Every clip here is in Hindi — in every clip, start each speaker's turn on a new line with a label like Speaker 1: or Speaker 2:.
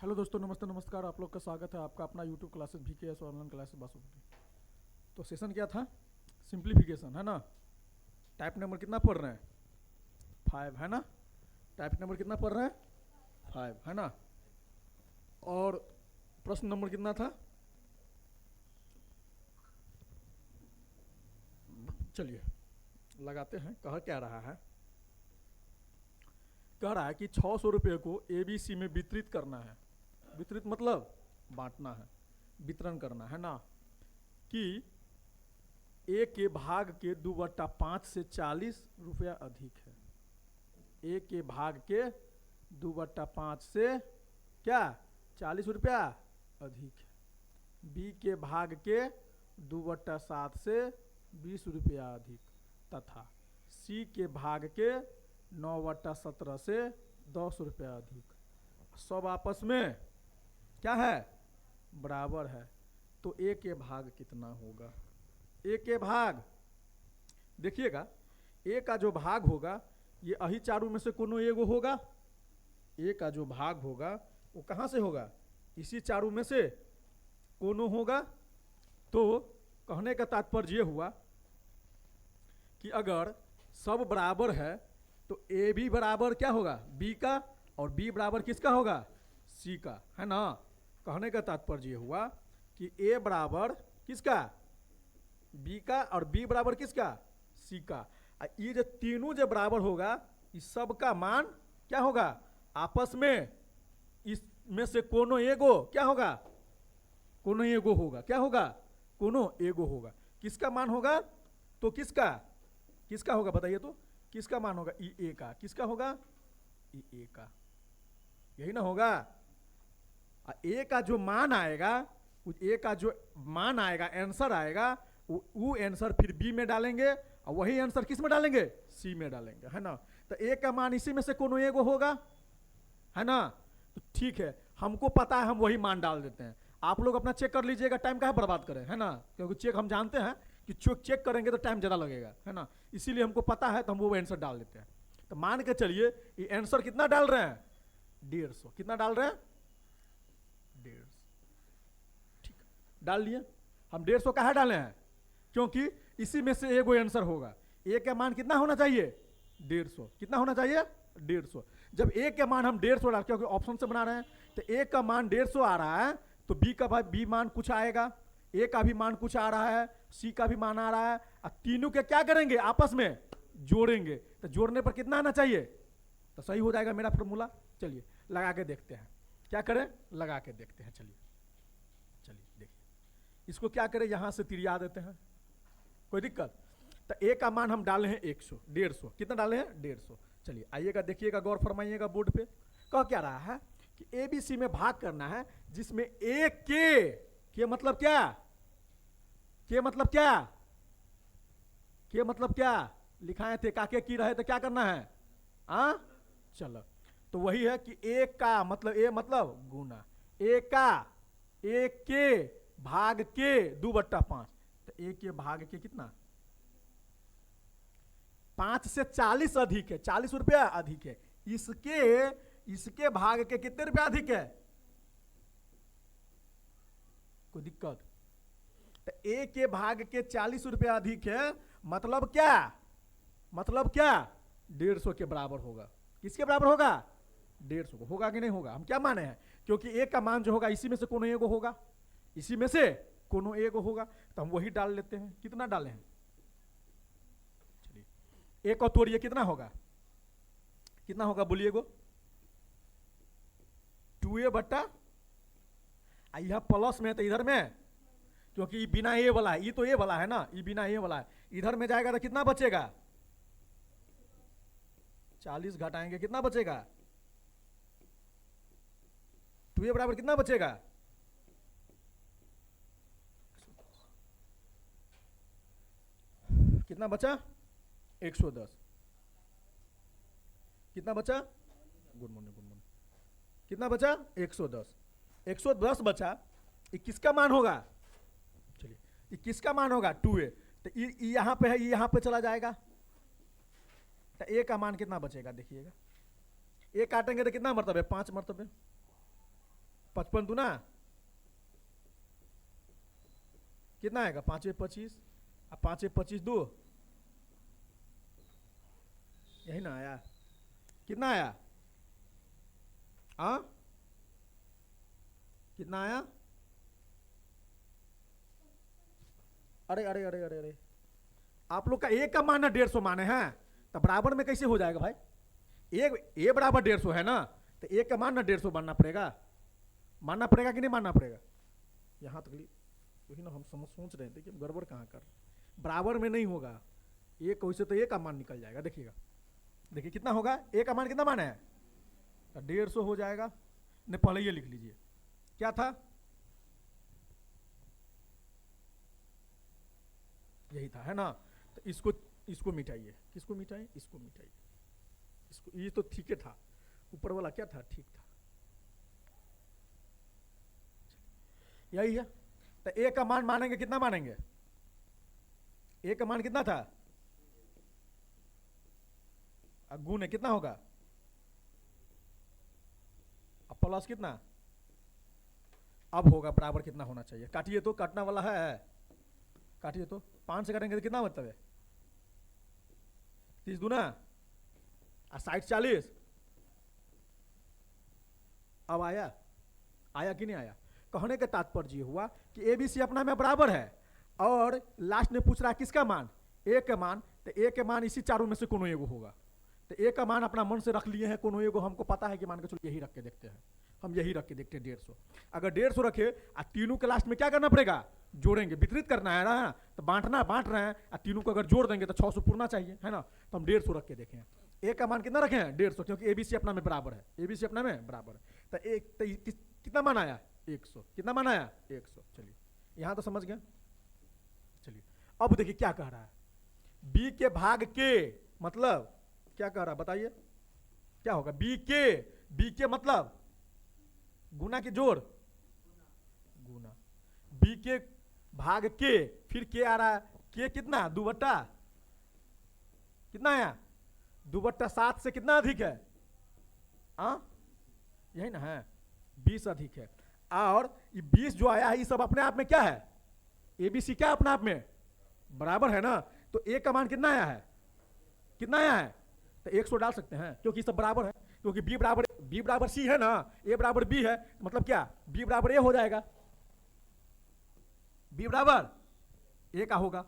Speaker 1: हेलो दोस्तों, नमस्ते नमस्कार। आप लोग का स्वागत है आपका अपना YouTube classes VKS online classes Basupati. तो सेशन क्या था? सिंप्लीफिकेशन, है ना। टाइप नंबर कितना पढ़ रहे हैं? 5, है ना। टाइप नंबर कितना पढ़ रहे हैं? 5, है ना। और प्रश्न नंबर कितना था? चलिए लगाते हैं। कह क्या रहा है? कह रहा है कि 600 रुपये को ABC में वितरित करना है। वितरित मतलब बांटना है, वितरण करना है ना। कि ए के भाग के 2/5 से 40 रुपया अधिक है। ए के भाग के 2/5 से क्या 40 रुपया अधिक है। बी के भाग के 2/7 से 20 रुपया अधिक तथा सी के भाग के 9/17 से 10 रुपया अधिक। सब आपस में क्या है? बराबर है। तो ए के भाग कितना होगा? ए के भाग देखिएगा, ए का जो भाग होगा ये अही चारों में से कोनो एगो होगा। ए का जो भाग होगा वो कहाँ से होगा? इसी चारों में से कोनो होगा। तो कहने का तात्पर्य ये हुआ कि अगर सब बराबर है तो ए भी बराबर क्या होगा? बी का, और बी बराबर किसका होगा? सी का, है ना। कहने का तात्पर्य ये हुआ कि ए बराबर किसका? बी का, और बी बराबर किसका? सी का। ये जो तीनों जो बराबर होगा इस सब का मान क्या होगा? आपस में इसमें से कोनो एगो क्या होगा? कोनो एगो होगा। क्या होगा? कोनो एगो होगा। किसका मान होगा? तो किसका किसका होगा बताइए तो? किसका मान होगा? ई ए का। किसका होगा? ई ए का। यही ना होगा। ए का जो मान आएगा, ए का जो मान आएगा, आंसर आएगा, वो आंसर फिर बी में डालेंगे और वही आंसर किस में डालेंगे? सी में डालेंगे, है ना। तो ए का मान इसी में से कोनो एगो होगा, है ना। तो ठीक है, हमको पता है, हम वही मान डाल देते हैं। आप लोग अपना चेक कर लीजिएगा, टाइम काहे बर्बाद करें, है ना। क्योंकि चेक हम जानते हैं कि चेक करेंगे तो टाइम ज़्यादा लगेगा, है ना। इसीलिए हमको पता है तो हम वो आंसर डाल देते हैं। तो मान के चलिए ये आंसर कितना डाल रहे हैं? 150। कितना डाल रहे हैं? 150। ठीक, डाल लिए। हम 150 कहाँ डाले हैं? क्योंकि इसी में से एगो आंसर होगा। ए का मान कितना होना चाहिए? 150। कितना होना चाहिए? 150। जब ए का मान हम 150 डाल, क्योंकि ऑप्शन से बना रहे हैं, तो ए का मान 150 आ रहा है तो बी का बी मान कुछ आएगा, ए का भी मान कुछ आ रहा है, सी का भी मान आ रहा है। अब तीनों के क्या करेंगे? आपस में जोड़ेंगे। तो जोड़ने पर कितना आना चाहिए? तो सही हो जाएगा मेरा फॉर्मूला। चलिए लगा के देखते हैं। क्या करें? लगा के देखते हैं। चलिए चलिए देखिए, इसको क्या करें, यहां से तिरिया देते हैं, कोई दिक्कत? तो ए का मान हम डाले हैं 150। कितना डाले हैं? 150। चलिए आइएगा, देखिएगा, गौर फरमाइएगा बोर्ड पे। कह क्या रहा है कि ए बी सी में भाग करना है जिसमें ए के मतलब क्या? के मतलब क्या? के मतलब क्या लिखाए थे? काके की रहे तो क्या करना है? चलो, तो वही है कि ए का मतलब, ए मतलब गुना, ए का, ए के भाग के 2/5। तो ए के भाग के कितना? 5 से 40 अधिक है, 40 रुपया अधिक है। इसके भाग के कितने रुपया अधिक है? कोई दिक्कत? तो ए के भाग के 40 रुपया अधिक है, मतलब क्या? मतलब क्या? 150 के बराबर होगा। किसके बराबर होगा? 150 को। होगा कि नहीं होगा? हम क्या माने हैं? क्योंकि ए का मान जो होगा इसी में से कोनो एगो होगा, इसी में से कोनो एगो होगा, तो हम वही डाल लेते हैं। कितना डाले हैं? चलिए एक और तोड़िए, कितना होगा? कितना होगा बोलिएगो? 2a बट्टा, यह प्लस में है तो इधर में, क्योंकि बिना ए वाला है, ये तो ए वाला है ना, ये बिना ए वाला है। इधर में जाएगा तो कितना बचेगा? 40 घटाएंगे कितना बचेगा? 2a बराबर कितना बचेगा? कितना बचा? 110। कितना बचा? Good morning, good morning. कितना बचा? 110। 110 बचा। ये किसका मान होगा? चलिए, ये किसका मान होगा? 2a। तो ये यहां पे है, ये यहां पे चला जाएगा। तो ए का मान कितना बचेगा? देखिए, ए काटेंगे तो कितना मरतबे? 5 मरतबे। 55 दूना कितना आएगा, 5 25, अब 5 25 दो, यही ना आया, कितना आया, हाँ कितना आया, अरे अरे अरे अरे अरे, आप लोग का ए का मान ना 150 माने हैं, तो बराबर में कैसे हो जाएगा भाई, ए बराबर 150 है ना, तो ए का मान ना 150 मानना पड़ेगा कि नहीं मानना पड़ेगा, यहां तक वही ना हम सोच रहे थे कि गड़बड़ कहाँ कर, बराबर में नहीं होगा, एक वैसे तो ए का मान निकल जाएगा, देखिएगा, देखिए कितना होगा, ए का मान कितना मान है, 150 हो जाएगा, नहीं पहले ये लिख लीजिए, क्या था, यही था, है ना, तो इसको मिटाइए, किसको मिटाइए, इसको मिटाइए, इसको, ये तो ठीक था, ऊपर वाला क्या था, ठीक था, यही है, तो ए का मान मानेंगे, कितना मानेंगे, ए का मान कितना था, गुण है कितना होगा, अब प्लस कितना, अब होगा बराबर कितना होना चाहिए, काटिए तो, काटना वाला है, काटिए तो, 5 से काटेंगे तो कितना मतलब है, 30 दूना, 60 40, अब आया कि नहीं आया, कहने का तात्पर्य हुआ कि एबीसी अपना में बराबर है, और लास्ट में पूछ रहा है किसका मान, ए का मान, तो ए के मान इसी चारों में से कोनो एगो होगा, तो ए का मान अपना मन से रख लिए हैं, कोनो एगो हमको पता है कि मान के चलो यही रख के देखते हैं, हम यही रख के देखते हैं 150, अगर 150 रखे और तीनों के लास्ट में क्या करना पड़ेगा, जोड़ेंगे, वितरित करना है ना, तो बांट रहे हैं, और तीनों को अगर जोड़ देंगे तो 600 पूर्णा चाहिए, है ना, तो हम 150 रख के देखें, ए का मान कितना रखे हैं, 150, क्योंकि एबीसी अपना में बराबर है, एबीसी अपना में बराबर है, तो एक कितना मान आया, 100, कितना मान आया, 100, चलिए यहां तो समझ गए, चलिए अब देखिए क्या कह रहा है, बी के भाग के, मतलब क्या कह रहा है बताइए, क्या होगा, बी के मतलब गुना के जोड़, गुना, बी के भाग के, फिर के आ रहा है, के कितना, 2/, कितना आया, 2/7 से कितना अधिक है, यही ना है, 20 अधिक है, और ये 20 जो आया है ये सब अपने आप में क्या है, एबीसी क्या अपने आप में बराबर है ना, तो ए का मान कितना आया है, कितना आया है, तो 100 डाल सकते हैं, क्योंकि सब बराबर है, क्योंकि बी बराबर सी है ना, ए बराबर बी है, मतलब क्या, बी बराबर ए हो जाएगा, बी बराबर ए का होगा,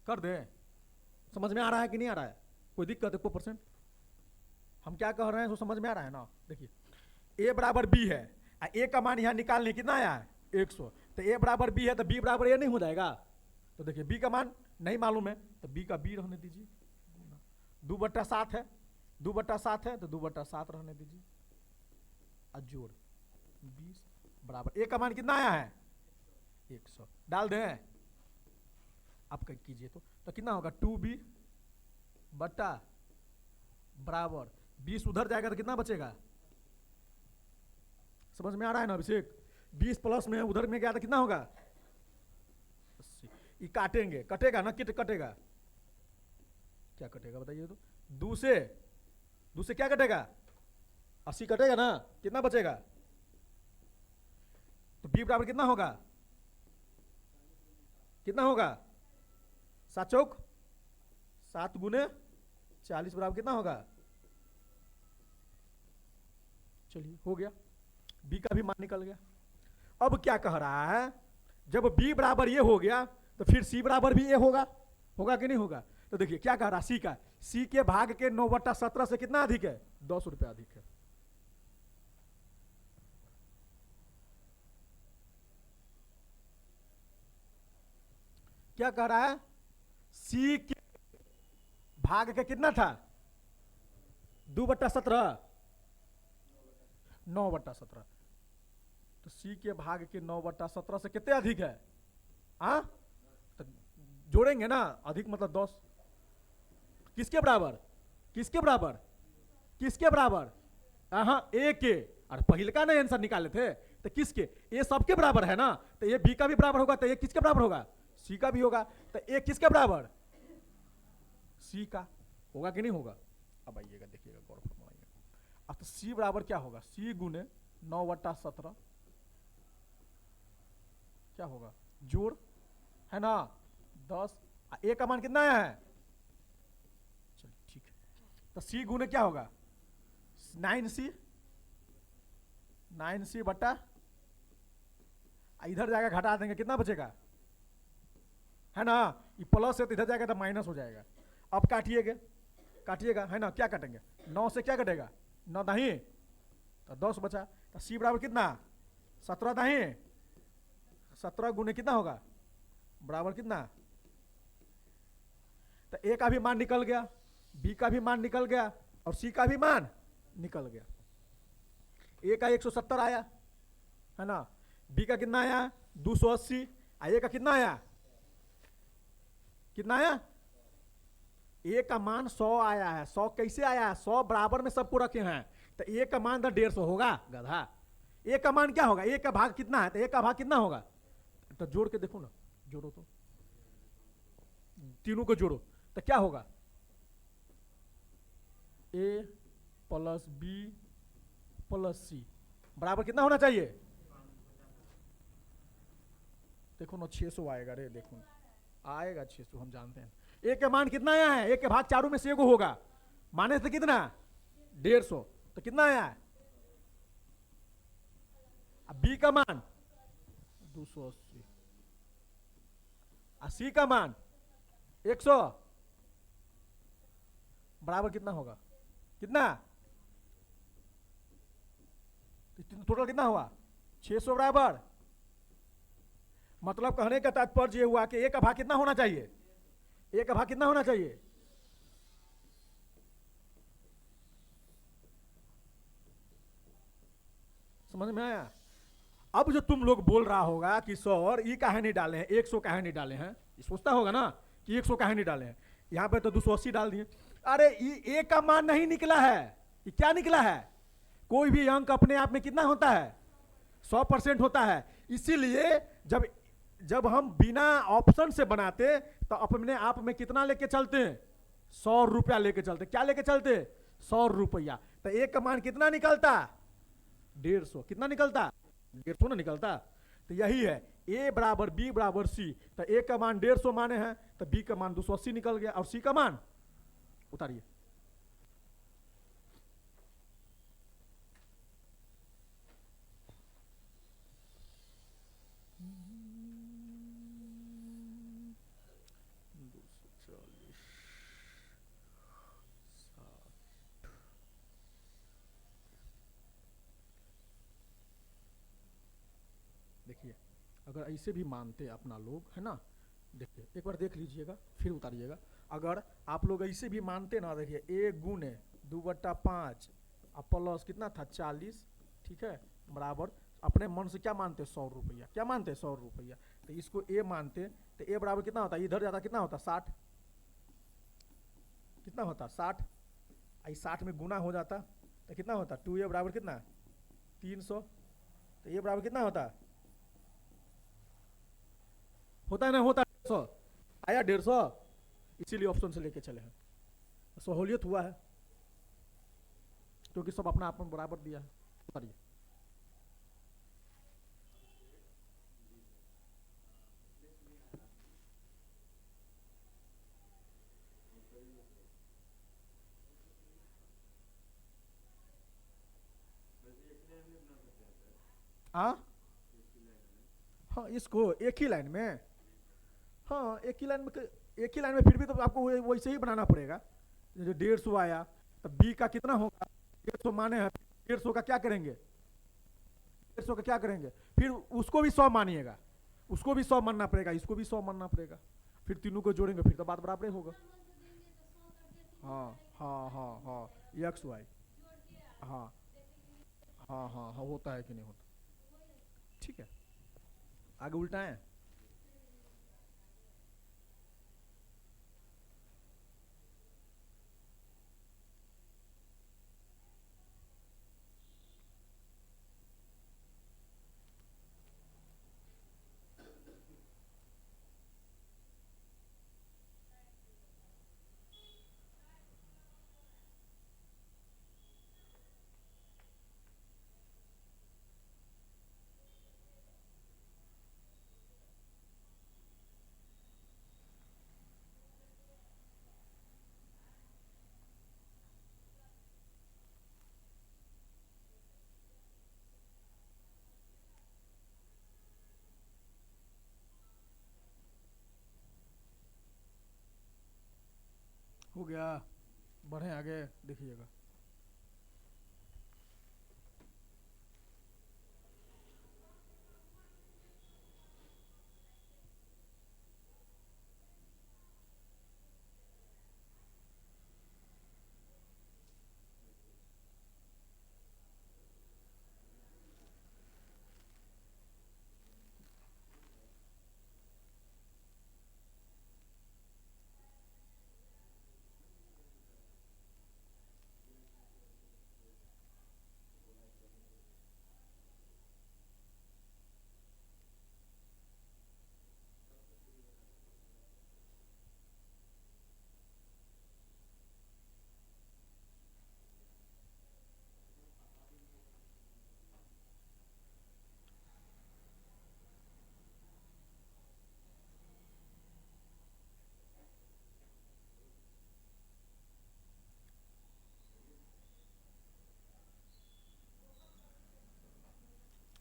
Speaker 1: कर दे, समझ में आ रहा है कि नहीं आ रहा है, कोई दिक्कत है, कोई परसेंट, हम क्या कह रहे हैं तो समझ में आ रहा है ना, देखिए ए बराबर बी है, ए का मान यहां निकालने कितना आया है, 100, तो ए बराबर बी है तो बी बराबर ए नहीं हो जाएगा, तो देखिए बी का मान नहीं मालूम है, तो बी का बी रहने दीजिए, 2/7 है, 2/7 है तो 2/7 रहने दीजिए, जोड़ 20 बराबर ए का मान कितना आया है, 100 डाल दें, आप कीजिए तो कितना होगा, 2b बट्टा बराबर 20 उधर जाएगा तो कितना बचेगा, समझ में आ रहा है ना अभिषेक, 20 प्लस में उधर में गया तो कितना होगा, 80, ये काटेंगे, कटेगा ना, कटेगा, क्या कटेगा बताइए तो, 2 से क्या कटेगा, 80 कटेगा ना, कितना बचेगा, तो बी बराबर कितना होगा, कितना होगा, 7 चौक 7 गुने 40 बराबर कितना होगा, चलिए हो गया, बी का भी मान निकल गया, अब क्या कह रहा है, जब बी बराबर ये हो गया तो फिर सी बराबर भी ये होगा कि नहीं होगा, तो देखिए क्या कह रहा है, सी के भाग के 9/17 से कितना अधिक है, 10 रुपया अधिक है, क्या कह रहा है, सी के भाग के कितना था, 2/17, 9/17, तो सी के भाग के 9/17 से कितने अधिक है, तो जोड़ेंगे ना, अधिक मतलब 10, किसके बराबर, हाँ ए के, और पहले का ना आंसर निकाले थे, तो किसके, ये सबके बराबर है ना, तो ये बी का भी बराबर होगा, तो ये किसके बराबर होगा, सी का भी होगा, तो ये किसके बराबर, सी का होगा कि नहीं होगा, अब आइएगा देखिएगा गौर फरमाइएगा, अब तो सी बराबर क्या होगा, सी गुने 9/17, क्या होगा, जोड़, है ना, 10, ए का मान कितना आया है, चलिए ठीक है, तो सी गुने क्या होगा, 9c, 9c बटा, इधर जाकर घटा देंगे कितना बचेगा, है ना, ये प्लस है तो इधर जाएगा तो माइनस हो जाएगा। अब काटिएगा, काटिएगा, है ना, क्या काटेंगे, 9 से क्या कटेगा, 9 नहीं, तो 10 बचा, तो सी बराबर कितना, 17 नहीं, 17 गुने कितना होगा, बराबर कितना, तो ए का भी मान निकल गया, बी का भी मान निकल गया, और सी का भी मान निकल गया। ए का 170 आया, है ना, बी का कितना आया 280, ए का कितना आया, कितना आया, ए का मान 100 आया है। 100 कैसे आया है, 100 बराबर में सबको रखे हैं, तो ए का मान तो 150 होगा गधा। ए का मान क्या होगा, ए का भाग कितना है, तो ए का भाग कितना होगा, तो जोड़ के देखो ना, जोड़ो तो, तीनों को जोड़ो तो क्या होगा, ए प्लस बी प्लस सी बराबर कितना होना चाहिए, देखो ना 600 आएगा रे, देखो ना आएगा 600, हम जानते हैं। ए का मान कितना आया है, एक के भाग चारों में से एगो होगा, माने से कितना 150, तो कितना आया है, अब बी का मान 280, सी का मान 100, बराबर कितना होगा, कितना, टोटल कितना हुआ 600 बराबर। मतलब कहने का तात्पर्य हुआ कि ए का भाग कितना होना चाहिए, ए का भाग कितना होना चाहिए, समझ में आया। अब जो तुम लोग बोल रहा होगा कि सर ये काहे नहीं डाले हैं, 100 काहे नहीं डाले हैं, ये सोचता होगा ना कि 100 काहे नहीं डाले हैं, यहाँ पे तो 280 डाल दिए। अरे ये ए का मान नहीं निकला है, ये क्या निकला है, कोई भी अंक अपने आप में कितना होता है 100% होता है। इसीलिए जब हम बिना ऑप्शन से बनाते तो अपने आप में कितना लेके चलते हैं, 100 रुपया लेके चलते, क्या लेके चलते 100 रुपया, तो ए का मान कितना निकलता 150, कितना निकलता 150 ना निकलता। तो यही है ए बराबर बी बराबर सी, तो ए का मान 150 माने हैं, तो बी का मान 280 निकल गया, और सी का मान उतारिए, देखिए अगर ऐसे भी मानते अपना लोग, है ना, देखिए एक बार देख लीजिएगा फिर उतारिएगा। अगर आप लोग ऐसे भी मानते ना, देखिए ए गुने 2/5 अब प्लस कितना था 40, ठीक है, बराबर अपने मन से क्या मानते 100 रुपया, क्या मानते 100 रुपया, तो इसको ए मानते, तो ए बराबर कितना होता, इधर जाता कितना होता 60, कितना होता 60, आई 60 में गुना हो जाता तो कितना होता 2a बराबर कितना 300, तो ए बराबर कितना होता है ना, होता 150, आया 150, इसीलिए ऑप्शन से लेके चले हैं, सहूलियत हुआ है क्योंकि सब अपना अपन बराबर दिया है। उतारिए, हाँ इसको एक ही लाइन में, हाँ एक ही लाइन में, एक ही लाइन में फिर भी तो आपको वैसे ही बनाना पड़ेगा। जो 150 आया तो बी का कितना होगा 150 माने हैं, 150 का क्या करेंगे, 150 का क्या करेंगे, फिर उसको भी 100 मानिएगा, उसको भी 100 मानना पड़ेगा, इसको भी 100 मानना पड़ेगा, फिर तीनों को जोड़ेंगे फिर तो बात बराबर होगा। हाँ हाँ हाँ हाँ एक्स वाई, हाँ हाँ हाँ हाँ होता है कि नहीं होता, ठीक है, आगे उल्टा है। गया। बढ़े आगे, देखिएगा।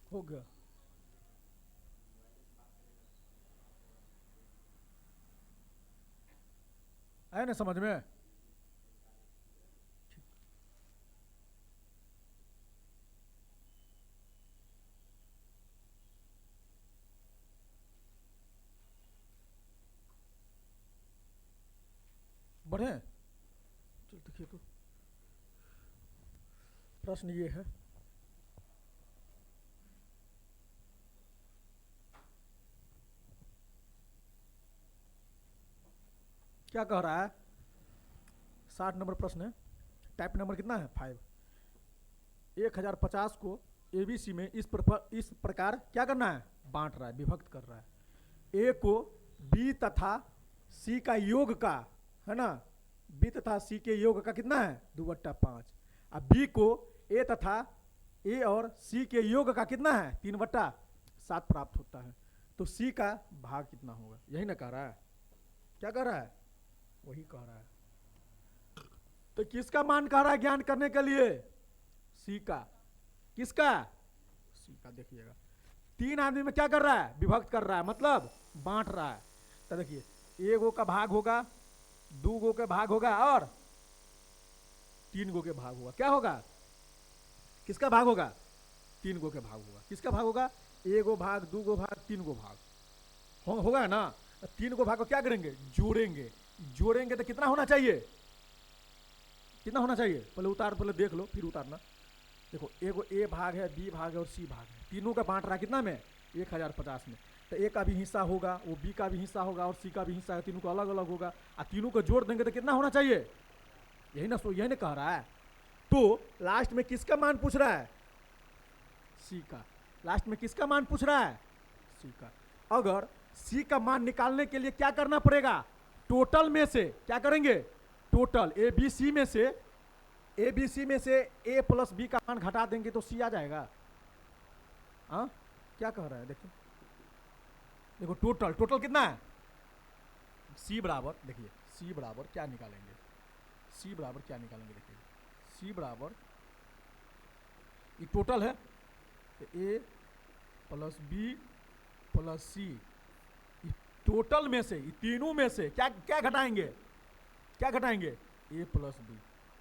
Speaker 1: हो गया। आया ना समझ में? बढ़े, चल देखिए तो प्रश्न ये है, क्या कह रहा है? 60 नंबर प्रश्न है। टाइप नंबर कितना है? 5। 1050 को एबीसी में इस प्रकार क्या करना है? बांट रहा है, विभक्त कर रहा है। ए को बी तथा सी का योग का, है ना, बी तथा सी के योग का कितना है? 2/5। अब बी को ए तथा ए और सी के योग का कितना है? 3/7 प्राप्त होता है। तो सी का भाग कितना होगा? यही ना कह रहा है? क्या कह रहा है? वही कह रहा है। तो किसका मान कह रहा है ज्ञान करने के लिए? सी का। किसका? सी का। देखिएगा, 3 आदमी में क्या कर रहा है? विभक्त कर रहा है, मतलब बांट रहा है। तो देखिए, 1 गो का भाग होगा, 2 गो के भाग होगा और 3 गो के भाग होगा। क्या होगा? किसका भाग होगा? 3 गो के भाग होगा। किसका भाग होगा? 1 गो भाग, 2 गो भाग, 3 गो भाग होगा ना। 3 गो भाग को क्या करेंगे? जोड़ेंगे। जोड़ेंगे तो कितना होना चाहिए? कितना होना चाहिए? पहले देख लो, फिर उतारना। देखो, एगो ए भाग है, बी भाग है और सी भाग है। तीनों का बांट रहा है कितना में? 1050 में। तो ए का भी हिस्सा होगा, वो बी का भी हिस्सा होगा और सी का भी हिस्सा है। तीनों को अलग अलग होगा और तीनों को जोड़ देंगे तो कितना होना चाहिए? यही ना, यही ना कह रहा है। तो लास्ट में किसका मान पूछ रहा है? सी का। लास्ट में किसका मान पूछ रहा है? सी का। अगर सी का मान निकालने के लिए क्या करना पड़ेगा? टोटल में से क्या करेंगे? टोटल ए बी सी में से ए प्लस बी का मान घटा देंगे तो सी आ जाएगा। हाँ, क्या कह रहा है? देखो देखो, टोटल कितना है? सी बराबर, देखिए सी बराबर क्या निकालेंगे? सी बराबर क्या निकालेंगे? देखिए, सी बराबर, ये टोटल है तो ए प्लस बी प्लस सी, टोटल में से, तीनों में से क्या क्या घटाएंगे? क्या घटाएंगे? ए प्लस बी।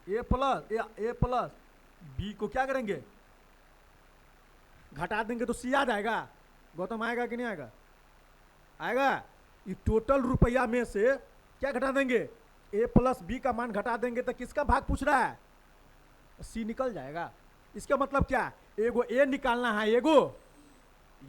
Speaker 1: ए प्लस बी को क्या करेंगे? घटा देंगे तो सी आ जाएगा। गौतम, आएगा कि नहीं आएगा? आएगा। ये टोटल रुपया में से क्या घटा देंगे? ए प्लस बी का मान घटा देंगे तो किसका भाग पूछ रहा है? सी निकल जाएगा। इसका मतलब क्या? एगो ए निकालना है, एगो,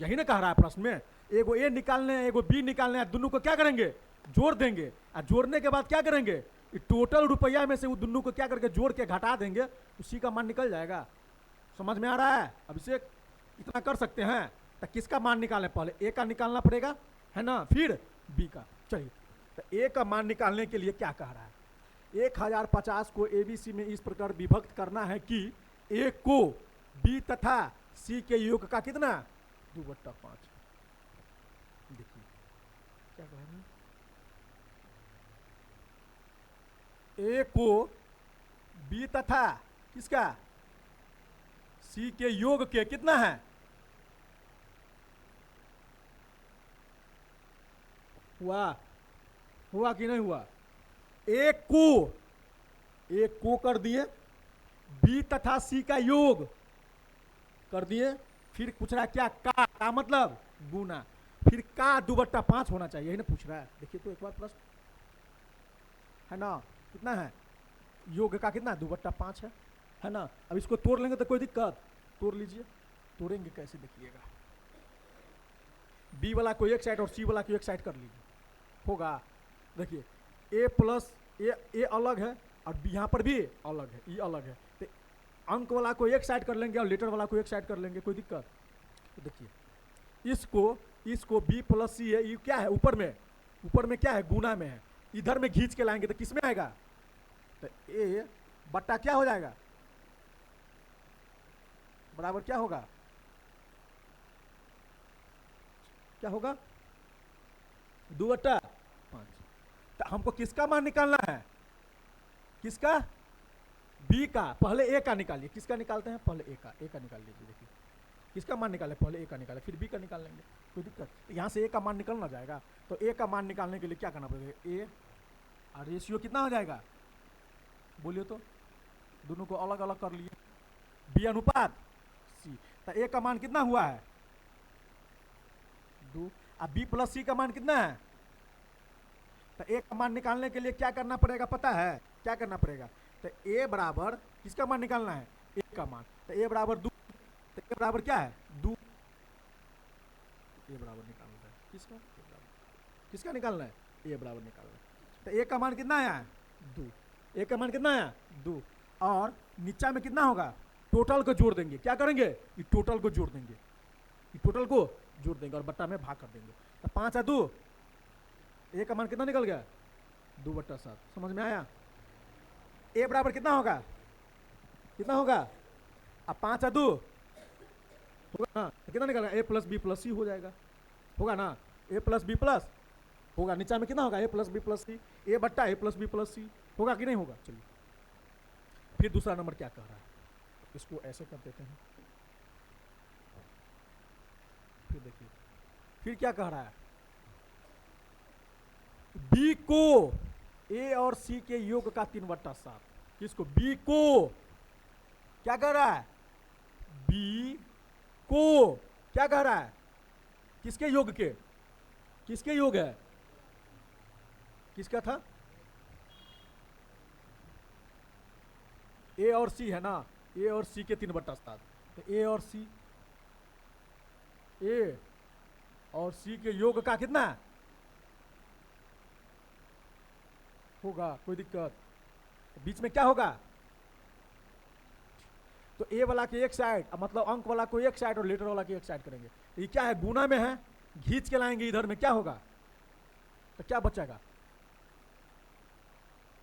Speaker 1: यही ना कह रहा है प्रश्न में, एगो ए निकालने है, एगो बी निकालने है। दोनों को क्या करेंगे? जोड़ देंगे। और जोड़ने के बाद क्या करेंगे? टोटल रुपया में से वो दोनों को क्या करके जोड़ के घटा देंगे तो सी का मान निकल जाएगा। समझ में आ रहा है? अभिषेक, इतना कर सकते हैं। तो किसका मान निकालने? पहले ए का निकालना पड़ेगा, है ना, फिर बी का। चलिए, तो ए का मान निकालने के लिए क्या कह रहा है? 1050 को एबीसी में इस प्रकार विभक्त करना है कि ए को बी तथा सी के योग का कितना? 2/5। देखिए क्या कह रहे हैं? ए को बी तथा किसका? सी के योग के कितना है? हुआ कि नहीं हुआ? ए को ए को कर दिए, बी तथा सी का योग कर दिए, फिर पूछ रहा है क्या, का मतलब गुना, फिर का 2/5 होना चाहिए, यही ना पूछ रहा है। देखिए तो एक बार प्रश्न है ना, कितना है योग का, कितना 2/5 है ना। अब इसको तोड़ लेंगे तो कोई दिक्कत, तोड़ लीजिए, तोड़ेंगे कैसे देखिएगा, बी वाला को एक साइड और सी वाला को एक साइड कर लीजिए, होगा देखिए ए प्लस ए अलग है और यहाँ पर भी अलग है, ये अलग है, तो अंक वाला को एक साइड कर लेंगे और लेटर वाला को एक साइड कर लेंगे, कोई दिक्कत। तो देखिए इसको बी प्लस सी है, ये क्या है ऊपर में क्या है, गुना में है, इधर में खींच के लाएंगे तो किस में आएगा, तो ए बट्टा क्या हो जाएगा, बराबर क्या होगा, क्या होगा 2/5। तो हमको किसका मान निकालना है, किसका, बी का, पहले ए का निकालिए, किसका निकालते हैं, पहले ए का निकाल लीजिए। देखिए किसका मान निकाले, पहले ए का निकाले फिर बी का निकाल लेंगे, कोई दिक्कत। यहाँ से ए का मान निकल ना जाएगा, तो ए का मान निकालने के लिए क्या करना पड़ेगा, ए और रेशियो कितना हो जाएगा, बोलिए तो, दोनों को अलग अलग कर लिए, बी अनुपात सी, तो ए का मान कितना हुआ है 2, अब बी प्लस सी का मान कितना है, तो ए का मान निकालने के लिए क्या करना पड़ेगा, पता है क्या करना पड़ेगा, तो ए बराबर किसका मान निकालना है, ए का मान, तो ए बराबर 2, तो ए बराबर क्या है 2, ए बराबर निकालना है किसका निकालना है, ए बराबर निकालना है, तो ए का मान कितना आया 2, ए का मान कितना आया 2, और नीचा में कितना होगा, टोटल को जोड़ देंगे, क्या करेंगे, ये टोटल को जोड़ देंगे, ये टोटल को जोड़ देंगे और बट्टा में भाग कर देंगे, तो 5 और 2, ए का मान कितना निकल गया 2/7, समझ में आया। ए बराबर कितना होगा, अब 5 और 2 होगा ना, तो कितना निकलेगा, ए प्लस बी प्लस सी हो जाएगा, होगा ना, ए प्लस बी प्लस होगा, नीचा में कितना होगा, ए प्लस बी प्लस सी, ए बट्टा ए प्लस बी प्लस सी, होगा कि नहीं होगा। चलिए फिर दूसरा नंबर क्या कह रहा है, इसको ऐसे कर देते हैं, फिर देखिए फिर क्या कह रहा है, बी को ए और सी के योग का 3/7, किसको, बी को, क्या कह रहा है, बी को क्या कह रहा है, किसके योग के, किसके योग है, किसका था, ए और सी है ना, ए और सी के 3/7, तो ए और सी के योग का कितना होगा, कोई दिक्कत, बीच में क्या होगा, तो ए वाला के एक साइड, मतलब अंक वाला को एक साइड और लेटर वाला के एक साइड करेंगे, ये क्या है गुना में है, खींच के लाएंगे इधर में, क्या होगा, तो क्या बचेगा,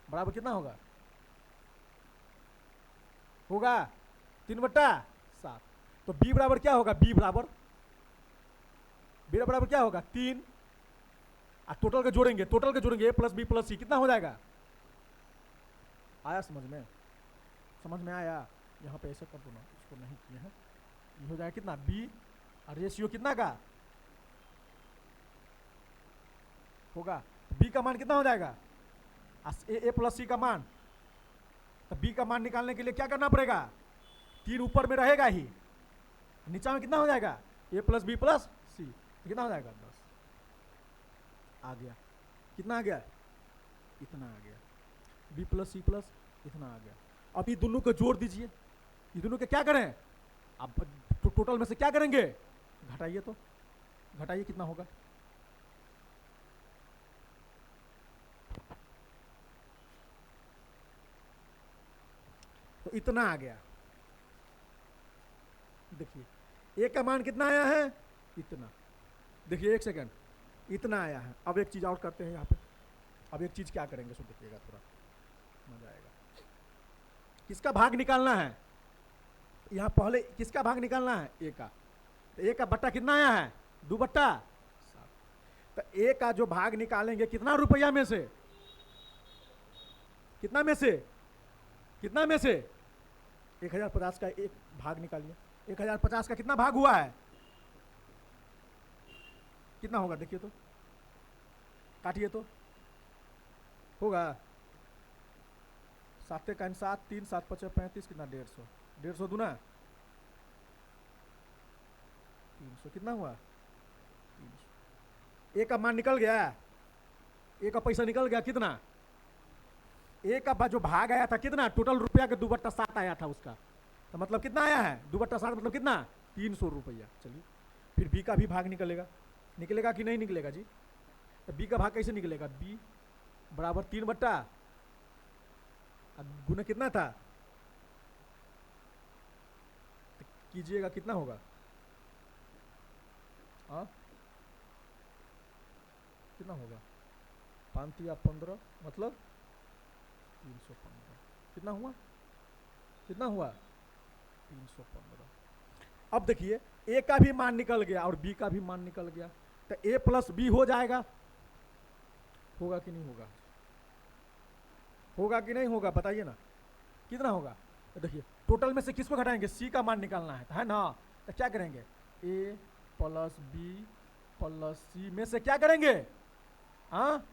Speaker 1: बराबर कितना होगा 3/7, तो बी बराबर क्या होगा, बी बराबर क्या होगा 3, और टोटल के जोड़ेंगे ए प्लस बी प्लस सी, कितना हो जाएगा, आया समझ में आया, यहाँ पे ऐसे कर दो ना, इसको नहीं किए हैं, ये हो जाएगा कितना बी, और रेशियो कितना का होगा, बी का मान कितना हो जाएगा, ए प्लस सी का मान, तो बी का मान निकालने के लिए क्या करना पड़ेगा, 3 ऊपर में रहेगा ही, नीचा में कितना हो जाएगा, ए प्लस बी प्लस सी, कितना हो जाएगा 10, आ गया, कितना आ गया, इतना आ गया, बी प्लस सी प्लस इतना आ गया। अब ये दोनों को जोड़ दीजिए, ये दोनों के क्या करें, अब टोटल में से क्या करेंगे, घटाइए, तो घटाइए कितना होगा, तो इतना आ गया, देखिए ए का मान कितना आया है, इतना, देखिए 1 सेकंड, इतना आया है। अब एक चीज और करते हैं यहाँ पे, अब एक चीज क्या करेंगे सो देखिएगा, थोड़ा मजा आएगा, किसका भाग निकालना है, यहाँ पहले किसका भाग निकालना है, ए का, तो ए का बट्टा कितना आया है 2/7, तो ए का जो भाग निकालेंगे कितना रुपया में से, कितना में से 1050 का एक भाग निकालिए, 1050 का कितना भाग हुआ है, कितना होगा देखिए तो, काटिए तो, होगा सात का 7, 3 7 5 35, कितना 150, 150 दूना 300, कितना हुआ 300। ए का मान निकल गया, ए का पैसा निकल गया, कितना ए का जो भाग आया था कितना, टोटल रुपया के 2/7 आया था उसका, तो मतलब कितना आया है 2/7, मतलब कितना 300 रुपया। चलिए फिर बी का भी भाग निकलेगा, निकलेगा कि नहीं निकलेगा जी, तो बी का भाग कैसे निकलेगा, बी बराबर 3 बट्टा गुना कितना था, तो कीजिएगा कितना होगा, हाँ कितना होगा, 5 या 15, मतलब 315, कितना हुआ, कितना हुआ 315। अब देखिए ए का भी मान निकल गया और बी का भी मान निकल गया, तो ए प्लस बी हो जाएगा, होगा कि नहीं होगा, होगा कि नहीं होगा बताइए ना, कितना होगा। तो देखिए टोटल में से किसको घटाएंगे, सी का मान निकालना है ना, तो क्या करेंगे ए प्लस बी प्लस सी में से क्या करेंगे, हाँ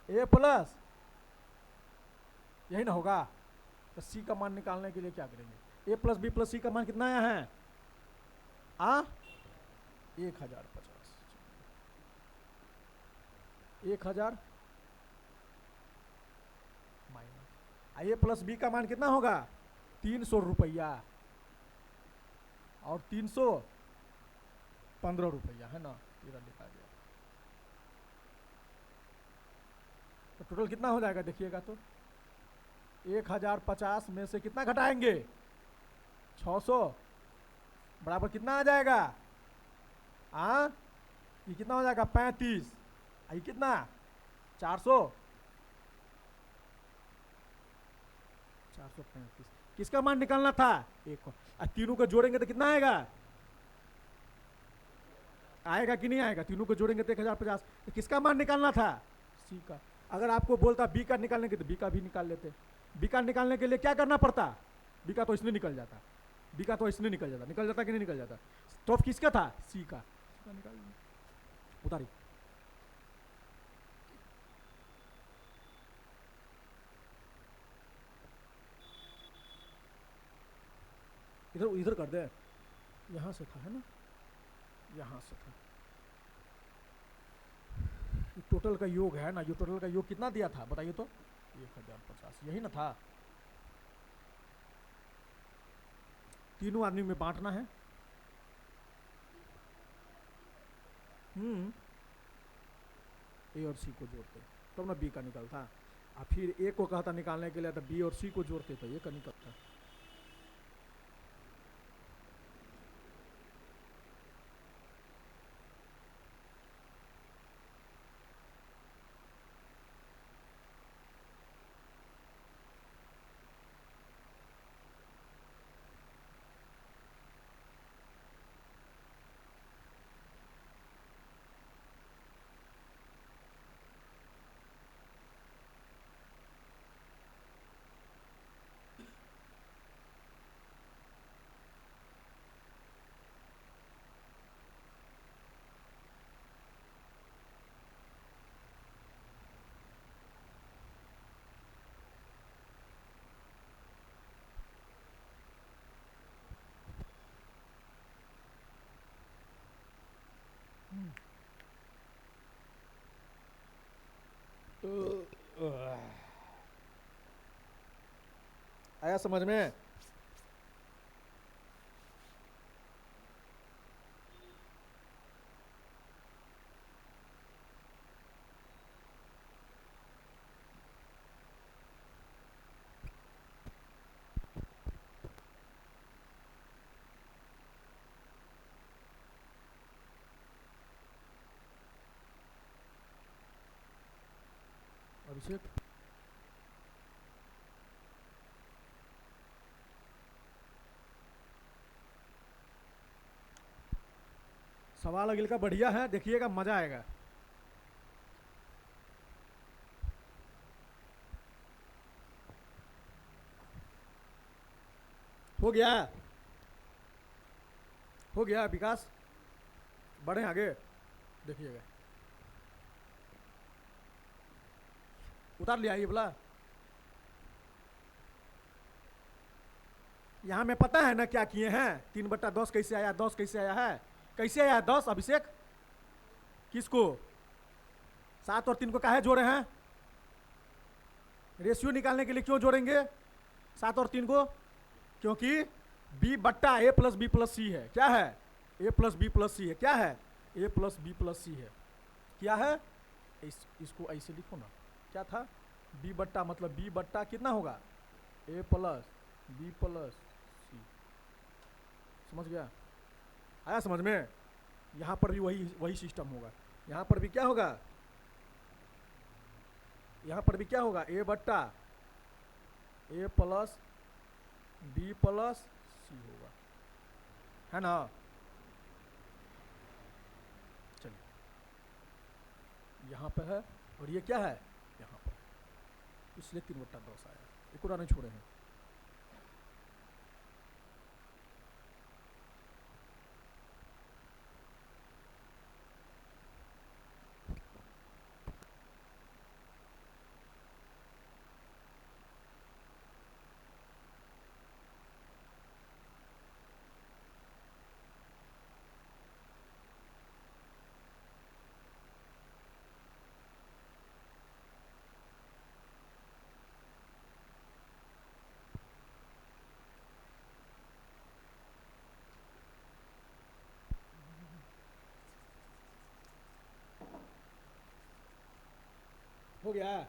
Speaker 1: ए प्लस, यही ना होगा, तो सी का मान निकालने के लिए क्या करेंगे, ए प्लस बी प्लस सी का मान कितना आया है, 1050, 1000 माइनस, ए प्लस बी का मान कितना होगा 300 रुपया और 315 रुपया, है ना, तेरा लिखा गया, तो टोटल कितना हो जाएगा देखिएगा, तो 1050 में से कितना घटाएंगे 600, बराबर कितना आ जाएगा, ये कितना हो जाएगा 35, ये कितना 435, किसका मान निकालना था, एक को, तीनों को जोड़ेंगे तो कितना आएगा, आएगा कि नहीं आएगा, तीनों को जोड़ेंगे तो 1050, तो किसका मान निकालना था, सी का। अगर आपको बोलता बी का निकालने के तो बी का भी निकाल लेते, बी का निकालने के लिए क्या करना पड़ता, बी का तो इसमें निकल जाता, बी का तो इसमें निकल जाता कि नहीं निकल जाता, तो अब किसका था सी का, निकाल उतारी, इधर इधर कर दे, यहां से था है ना, यहां से था, टोटल का योग है ना, ये टोटल का योग कितना दिया था बताइए तो, 1050, यही ना था, तीनों आदमी में बांटना है, ए और सी को जोड़ते तब ना बी का निकलता, फिर ए को कहता निकालने के लिए तो बी और सी को जोड़ते तो ए का निकलता। आया समझ में, अभिषेक सवाल अगिल का बढ़िया है, देखिएगा मजा आएगा, हो गया, हो गया विकास, बढ़े आगे, देखिएगा उतार लिया ये बोला, यहाँ में पता है ना क्या किए हैं, 3/10 कैसे आया, 10 कैसे आया है, कैसे आया 10 अभिषेक, किसको, 7 और 3 को काहे जोड़े हैं, रेशियो निकालने के लिए क्यों जोड़ेंगे 7 और 3 को, क्योंकि b बट्टा a प्लस बी प्लस सी है, क्या है, a प्लस बी प्लस सी है, क्या है, a प्लस बी प्लस सी है, क्या है, इसको ऐसे लिखो ना, क्या था, b बट्टा मतलब b बट्टा कितना होगा, a प्लस बी प्लस सी, समझ गया, आया समझ में। यहाँ पर भी वही सिस्टम होगा, यहाँ पर भी क्या होगा, यहाँ पर भी क्या होगा, a बट्टा a प्लस बी प्लस सी होगा, है ना। चलिए यहाँ पे है और ये क्या है, यहाँ पर, इसलिए 3/10 आया, एक पूरा नहीं छोड़े हैं। हो गया,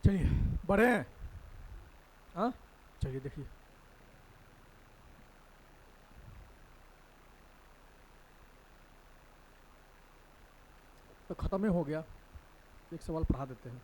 Speaker 1: चलिए बढ़े हैं, हाँ चलिए देखिए, तो ख़त्म ही हो गया, एक सवाल पढ़ा देते हैं।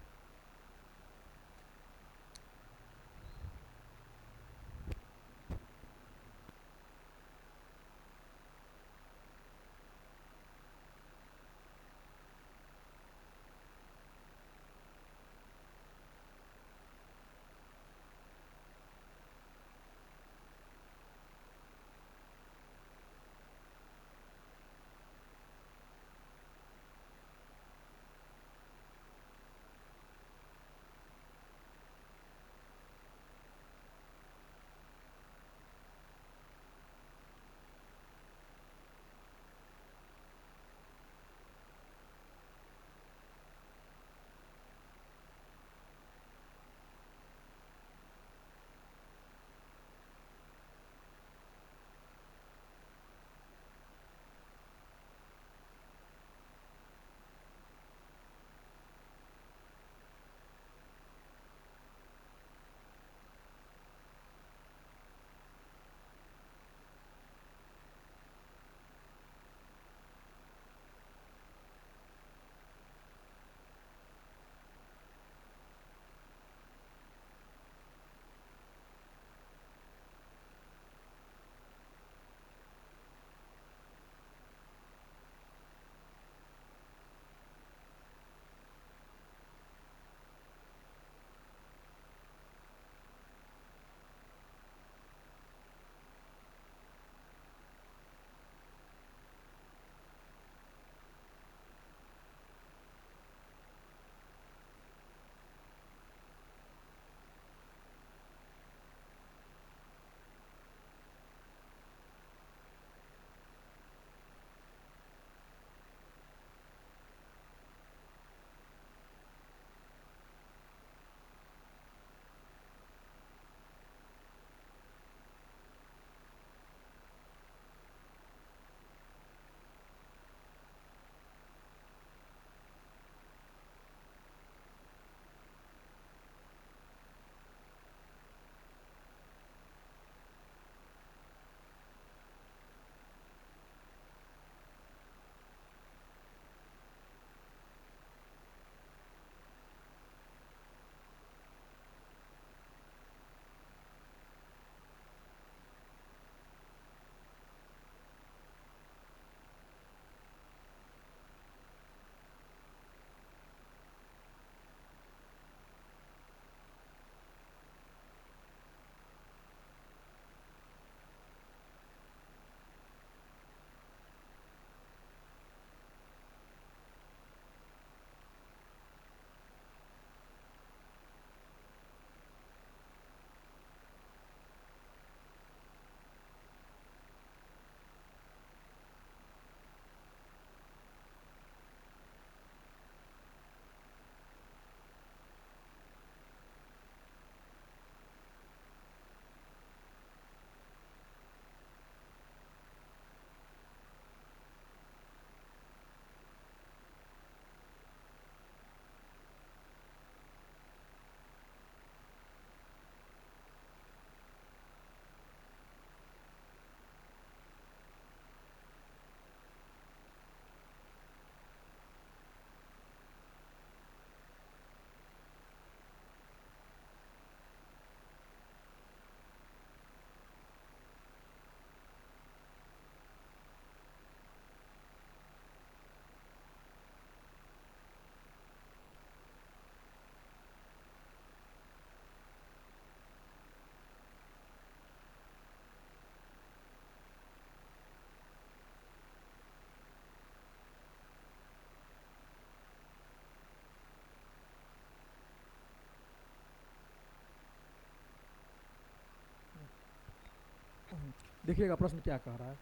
Speaker 1: देखिएगा प्रश्न क्या कह रहा है।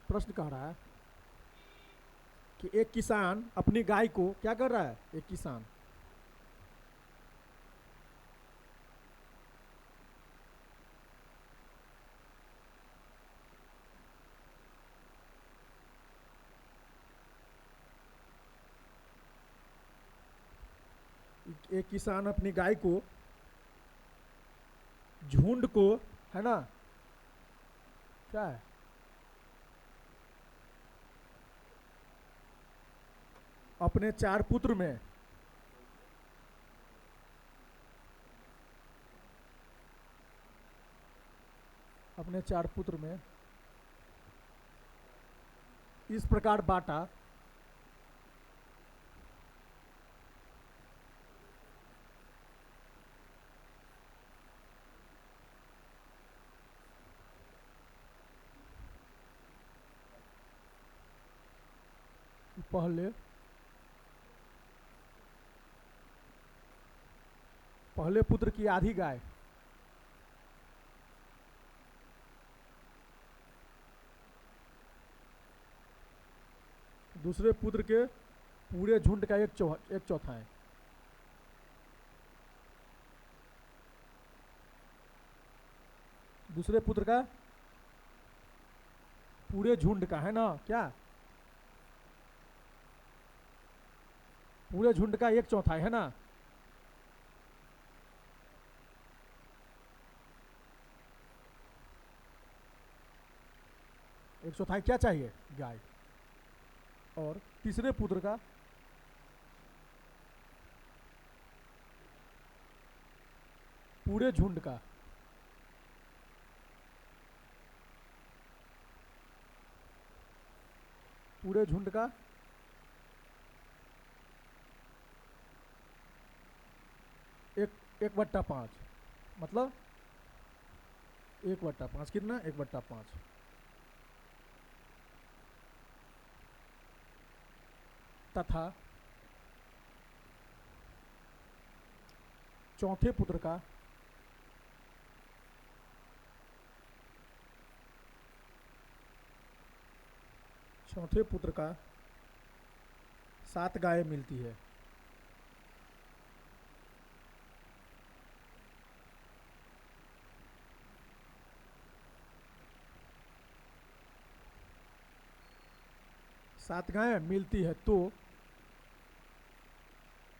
Speaker 1: प्रश्न कह रहा है कि एक किसान अपनी गाय को क्या कर रहा है। एक किसान अपनी गाय को झुंड को, है ना, क्या है, अपने 4 पुत्र में इस प्रकार बांटा पहले पुत्र की आधी गाय दूसरे पुत्र के पूरे झुंड का एक चौथाई। दूसरे पुत्र का पूरे झुंड का, है ना, क्या, पूरे झुंड का एक चौथाई, है ना। एक चौथाई क्या चाहिए, गाय। और तीसरे पुत्र का पूरे झुंड का एक 1/5, मतलब 1/5 कितना, 1/5 तथा चौथे पुत्र का चौथे पुत्र का 7 गाय मिलती है। सात गाय मिलती है तो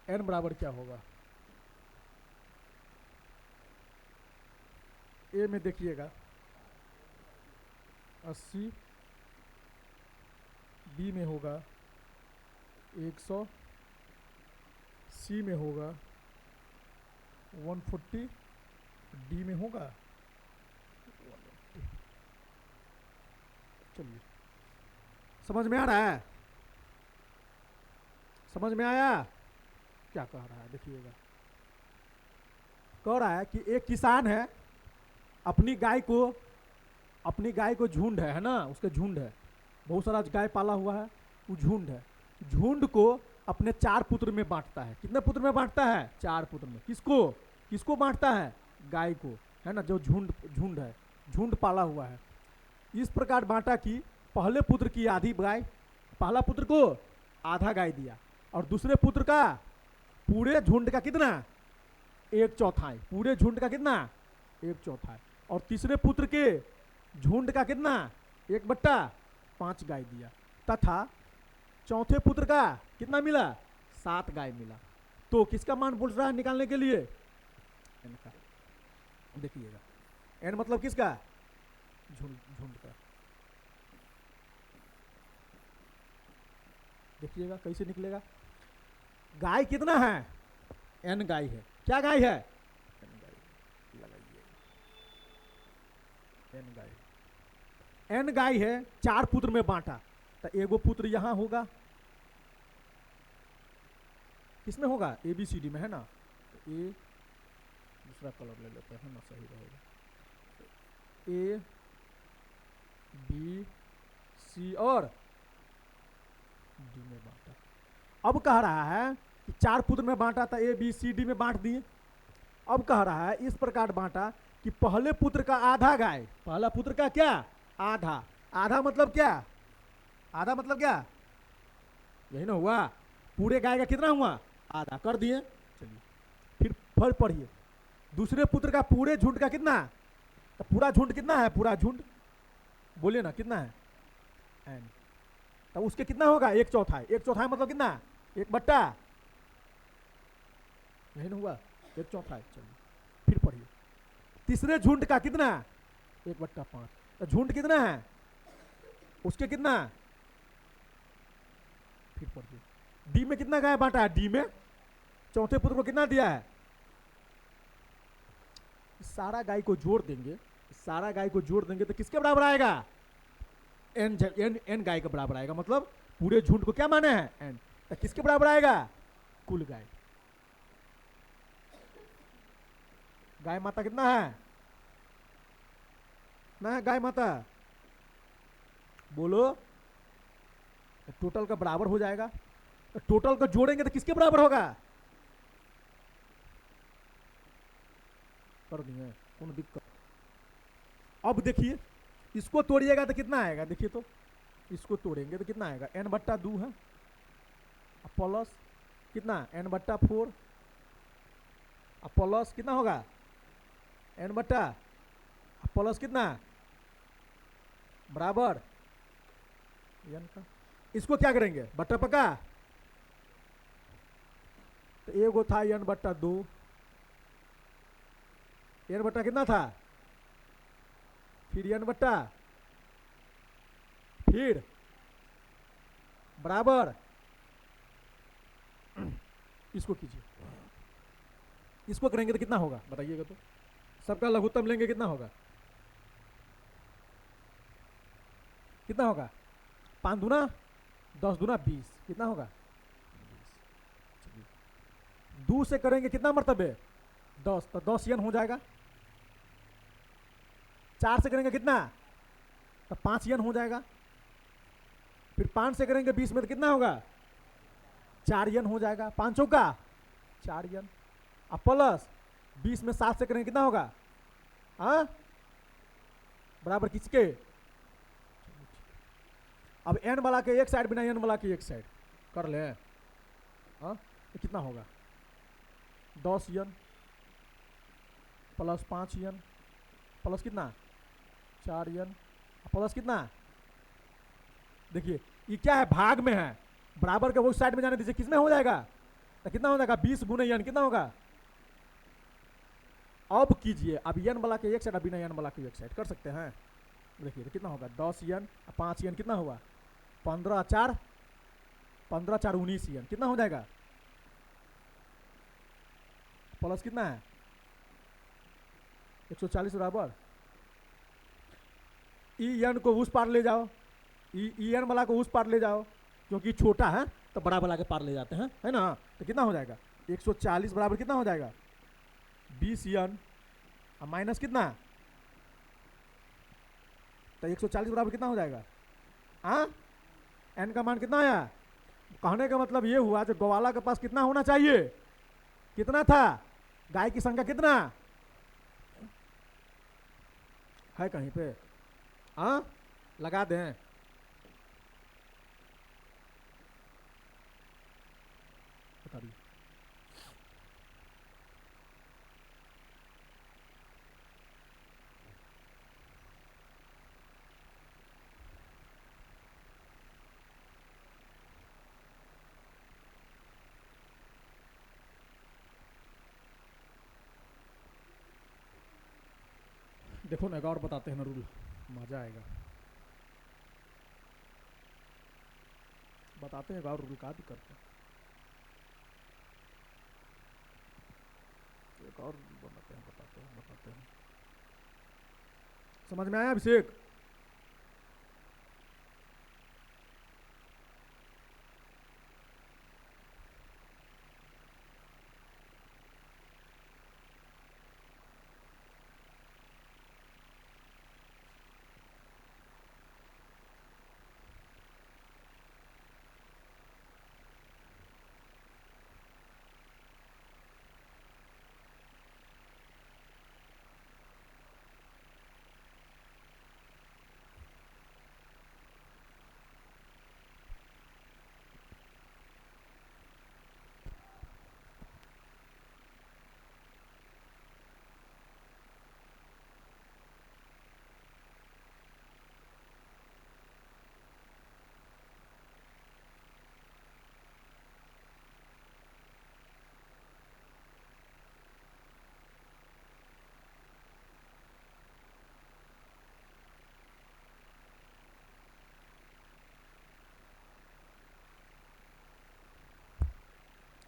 Speaker 1: n बराबर क्या होगा। ए में देखिएगा 80, बी में होगा 100, सी में होगा 140, डी में होगा 180। चलिए, समझ में आ रहा है, समझ में आया क्या कह रहा है। देखिएगा, कह रहा है कि एक किसान है, अपनी गाय को झुंड है ना, उसके झुंड है, बहुत सारा गाय पाला हुआ है, वो झुंड है। झुंड को अपने 4 पुत्र में बांटता है। कितने पुत्र में बांटता है, 4 पुत्र में। किसको बांटता है, गाय को, है ना, जो झुंड है, झुंड पाला हुआ है। इस प्रकार बांटा कि पहले पुत्र की आधी गाय, पहला पुत्र को आधा गाय दिया, और दूसरे पुत्र का पूरे झुंड का कितना, 1/4, पूरे झुंड का कितना, 1/4, और तीसरे पुत्र के झुंड का कितना, 1/5 गाय दिया, तथा चौथे पुत्र का कितना मिला, 7 गाय मिला। तो किसका मान बोल रहा है निकालने के लिए, एन का। देखिएगा, एन मतलब किसका, झुंड का। देखिएगा कैसे निकलेगा। गाय कितना है, n गाय है। क्या गाय है, n गाय। लगाइए, n गाय है, 4 पुत्र में बांटा, तो एगो पुत्र यहां होगा, किसमें होगा, ABCD में, है ना। तो ए, दूसरा कलर ले लेते हैं ना, सही रहेगा। A B C और D में बांटा। अब कह रहा है कि 4 पुत्र में बांटा था, A B C D में बांट दिए। अब कह रहा है इस प्रकार बांटा कि पहले पुत्र का आधा गाय, पहला पुत्र का क्या, आधा, आधा मतलब क्या, आधा मतलब क्या, यही ना हुआ, पूरे गाय का कितना हुआ, आधा कर दिए। चलिए फिर फल पढ़िए, दूसरे पुत्र का पूरे झुंड का कितना, तो पूरा झुंड कितना है, पूरा झुंड बोलिए ना कितना है, एन, तो उसके कितना होगा, एक चौथाई, एक चौथाई मतलब कितना, एक बट्टा, यही ना हुआ, एक चौथाई। चलिए फिर पढ़िए, तीसरे झुंड का कितना, एक बट्टा पांच, तो झुंड कितना है, उसके कितना, फिर पढ़िए, डी में कितना गाय बांटा है, डी में चौथे पुत्र को कितना दिया है, सारा गाय को जोड़ देंगे, सारा गाय को जोड़ देंगे तो किसके बराबर आएगा, एन, एन एन गाय के बराबर आएगा, मतलब पूरे झुंड को क्या माने हैं, एन, तो किसके बराबर आएगा, कुल गाय, गाय माता कितना है, ना है गाय माता, बोलो, टोटल का बराबर हो जाएगा, टोटल को जोड़ेंगे तो किसके बराबर होगा, कर दिए, कौन दिक्कत। अब देखिए इसको तोड़िएगा तो कितना आएगा, देखिए तो इसको तोड़ेंगे तो कितना आएगा, एन बट्टा 2 है, प्लस कितना, एन बट्टा 4, प्लस कितना होगा, एन बट्टा प्लस कितना, बराबर एन का, इसको क्या करेंगे, बट्टा पका, तो एगो था एन बट्टा 2, एन बट्टा कितना था, फिर एन बट्टा, फिर बराबर, इसको कीजिए, इसको करेंगे तो कितना होगा बताइएगा तो, सबका लघुत्तम लेंगे कितना होगा, कितना होगा, 5 दूना 10 दूना 20, कितना होगा 20, 2 से करेंगे कितना मरतबे 10, तो 10 यन हो जाएगा, 4 से करेंगे कितना, तो 5 यन हो जाएगा, फिर 5 से करेंगे 20 में तो कितना होगा, 4 यन हो जाएगा, 5 का 4 यन, अब प्लस 20 में 7 से करेंगे कितना होगा, हाँ बराबर किसके, अब एन वाला के एक साइड बिना एन वाला की एक साइड कर ले, हाँ तो कितना होगा, 10 यन प्लस 5 यन प्लस कितना 4 यन प्लस कितना, देखिए ये क्या है, भाग में है, बराबर के वो साइड में जाने दीजिए, किसमें हो जाएगा, तो कितना हो जाएगा 20 गुने यन कितना होगा, अब कीजिए, अब यन वाला के एक साइड बिना यन वाला के एक साइड कर सकते हैं, देखिए तो कितना होगा 10 यन 5 यन कितना हुआ 15 4 19 यन कितना हो जाएगा, प्लस कितना है 140 बराबर, ई एन को उस पार ले जाओ, ई एन वाला को उस पार ले जाओ, क्योंकि छोटा है तो बड़ा वाला के पार ले जाते हैं, है ना, तो कितना हो जाएगा 140 बराबर कितना हो जाएगा 20 यन, माइनस कितना, तो 140 बराबर कितना हो जाएगा, हाँ एन का मान कितना आया, कहने का मतलब ये हुआ जो गवाला के पास कितना होना चाहिए, कितना था, गाय की संख्या कितना है कहीं पे, हाँ लगा दें, बताइए देखो ना एक और बताते हैं ना रूल, मजा आएगा, बताते हैं एक और रूल का भी करते हैं, एक और रूल बताते हैं बताते हैं, समझ में आया अभिषेक,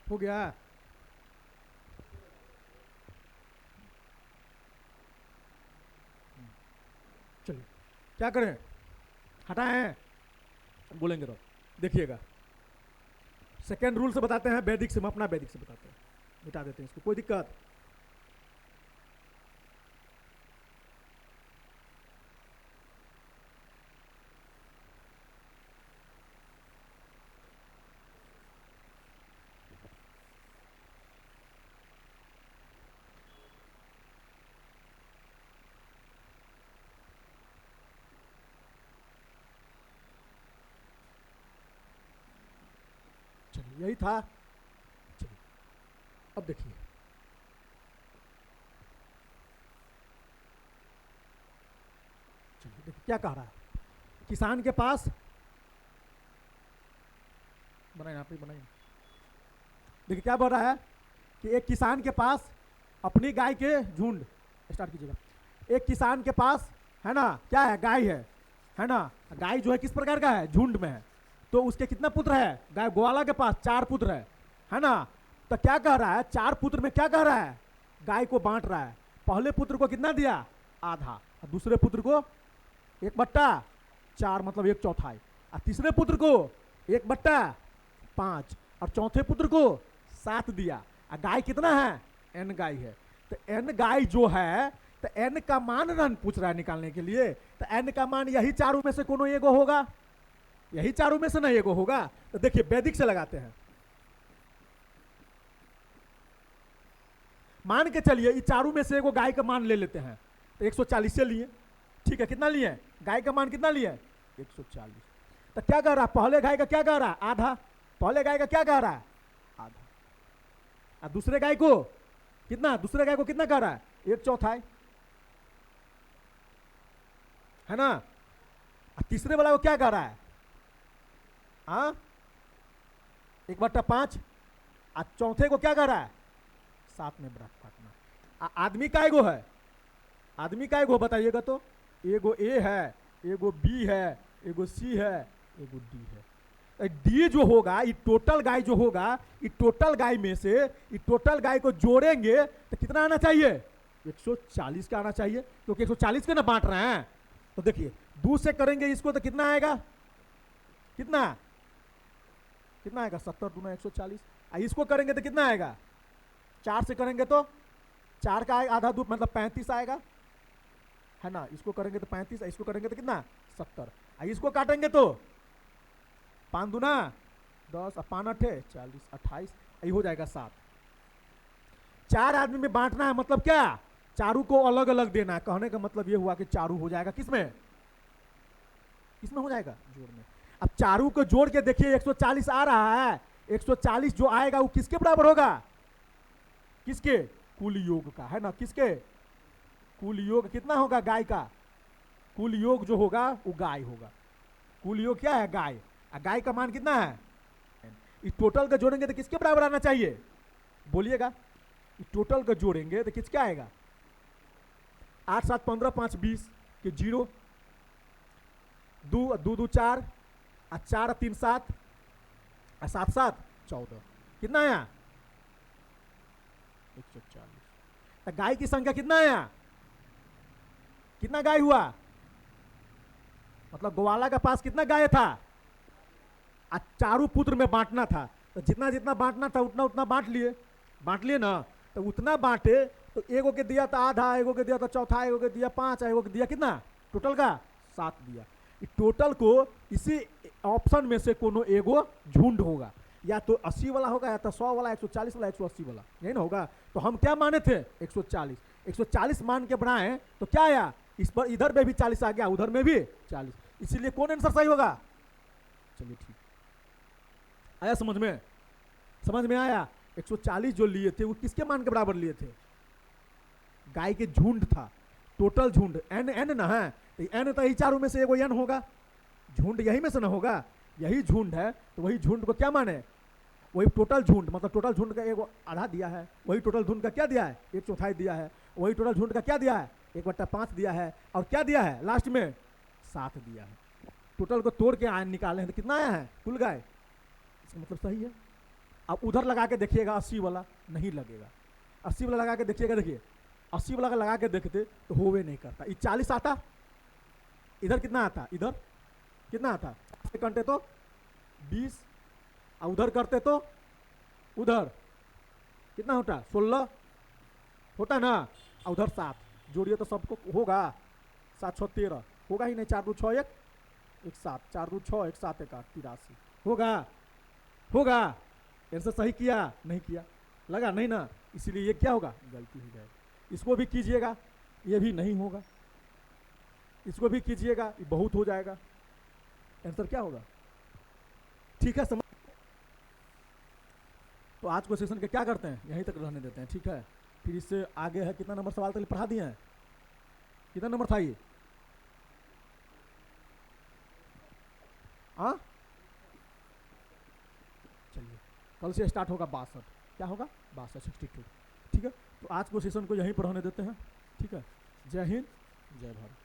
Speaker 1: हो गया। चलिए क्या करें, हटाएं, बोलेंगे तो देखिएगा। सेकेंड रूल से बताते हैं, वैदिक से, हम अपना वैदिक से बताते हैं, मिटा देते हैं इसको, कोई दिक्कत। चलिए यही था। चलिए अब देखिए, चलिए देखिए क्या कह रहा है। किसान के पास, बनाए यहाँ पे बनाइए, देखिए क्या बोल रहा है कि एक किसान के पास अपनी गाय के झुंड, स्टार्ट कीजिएगा। एक किसान के पास है ना क्या है, गाय है ना। गाय जो है किस प्रकार का है, झुंड में है। तो उसके कितना पुत्र है, गाय ग्वाला के पास 4 पुत्र है ना। तो क्या कह रहा है, 4 पुत्र में क्या कह रहा है, गाय को बांट रहा है। पहले पुत्र को कितना दिया, आधा, और दूसरे पुत्र को 1/4 मतलब 1/4, और तीसरे पुत्र को 1/5, और चौथे पुत्र को 7 दिया। और गाय कितना है, n गाय है। तो n गाय जो है, तो n का मान रन पूछ रहा है निकालने के लिए। तो n का मान यही चारों में से कोनो एगो होगा, यही चारों में से ना एगो होगा। तो देखिए वैदिक से लगाते हैं, मान के चलिए ये चारों में से एगो गाय का मान ले लेते हैं। तो 140 से लिए, ठीक है, कितना लिए, गाय का मान कितना लिए, 140। तो क्या कह रहा है, पहले गाय का क्या कह रहा है, आधा। पहले गाय का क्या कह रहा है, आधा। और दूसरे गाय को कितना, दूसरे गाय को कितना कह रहा है, 1/4 है ना। और तीसरे वाला को क्या कह रहा है, 1/5। और चौथे को क्या कह रहा है, 7 में बांटना। आदमी का एगो है, आदमी का एगो बताइएगा तो, एगो ए है, एगो बी है, एगो सी है, एगो डी है। डी जो होगा, ये टोटल गाय जो होगा, ये टोटल गाय में से, ये टोटल गाय को जोड़ेंगे तो कितना आना चाहिए, 140 का आना चाहिए, क्योंकि 140 के ना बांट रहे हैं। तो देखिए 2 से करेंगे इसको तो कितना आएगा, कितना कितना आएगा, 70 दूना 140। इसको करेंगे तो कितना आएगा, 4 से करेंगे तो 4 का आधा 2 मतलब 35 आएगा, है ना। इसको करेंगे तो 35, इसको करेंगे तो कितना, 70। इसको काटेंगे तो 5 दूना 10, 5 8 40, 28, ये हो जाएगा 7। 4 आदमी में बांटना है, मतलब क्या, चारों को अलग अलग देना है। कहने का मतलब ये हुआ कि चारों हो जाएगा किसमें, किसमें हो जाएगा, जोड़ में। अब चारों को जोड़ के देखिए 140 आ रहा है। 140 जो आएगा वो किसके बराबर होगा, किसके, कुल योग का, है ना। किसके, कुल योग कितना होगा, गाय का। कुल योग जो होगा वो गाय होगा। कुल योग क्या है, गाय। गाय का मान कितना है, इस टोटल का जोड़ेंगे तो किसके बराबर आना चाहिए, बोलिएगा। इस टोटल का जोड़ेंगे तो किसका आएगा, 8 7 15 5 20 के 0, 2 2 2 4, 4 3 7, 7 7 14, कितना आया, 140। गाय की संख्या कितना आया, कितना गाय हुआ, मतलब ग्वाला के पास कितना गाय था, चारों पुत्र में बांटना था। तो जितना जितना बांटना था उतना उतना बांट लिए ना। तो उतना बांटे तो एगो के दिया था आधा, एगो के दिया था चौथा, एगो के दिया 5, एगो के दिया कितना, टोटल का 7 दिया। टोटल को इसी ऑप्शन में से कोनो एगो झुंड होगा, या तो 80 वाला होगा, या तो 100 वाला, 140 वाला, 180 वाला, यही ना होगा। तो हम क्या माने थे, 140। 140 मान के बनाए तो क्या आया, इस पर इधर में भी 40 आ गया, उधर में भी 40, इसीलिए कौन आंसर सही होगा। चलिए ठीक आया, समझ में आया। 140 जो लिए थे वो किसके मान के बराबर लिए थे, गाय के झुंड था, टोटल झुंड एन ना है। तो एन तो यही चारों में से एगो एन होगा, झुंड यही में से ना होगा, यही झुंड है। तो वही झुंड को क्या माने, वही टोटल झुंड, मतलब टोटल झुंड का एगो आधा दिया है, वही टोटल झुंड का क्या दिया है, 1/4 दिया है। वही टोटल झुंड का क्या दिया है, 1/5 दिया है। और क्या दिया है लास्ट में, 7 दिया है। टोटल को तोड़ के निकाले हैं तो कितना आया है, कुल गाय, इसका मतलब सही है। अब उधर लगा के देखिएगा 80 वाला, नहीं लगेगा। 80 वाला लगा के देखिएगा, देखिए 80 वाला लगा के देखते तो होवे नहीं करता। ये 40 आता, इधर कितना आता, इधर कितना आता, करते तो 20, और उधर करते तो उधर कितना होता, 16 होता ना, और उधर 7 जोड़िए तो सबको होगा 7 6 13 होगा ही नहीं, 4 2 6 1 1 7, 4 2 6 1 7 1 8 83 होगा, होगा। आंसर सही किया नहीं किया, लगा नहीं ना, इसीलिए ये क्या होगा, गलती हो जाएगी। इसको भी कीजिएगा, ये भी नहीं होगा, इसको भी कीजिएगा, ये बहुत हो जाएगा, आंसर क्या होगा। ठीक है, समझ। तो आज को सेशन के क्या करते हैं, यहीं तक रहने देते हैं, ठीक है। फिर इससे आगे है, कितना नंबर सवाल तक पढ़ा दिए हैं, कितना नंबर था ये, हाँ चलिए कल से स्टार्ट होगा 62, क्या होगा 62 62, ठीक है। तो आज को सेशन को यहीं पर रहने देते हैं, ठीक है। जय हिंद, जय भारत।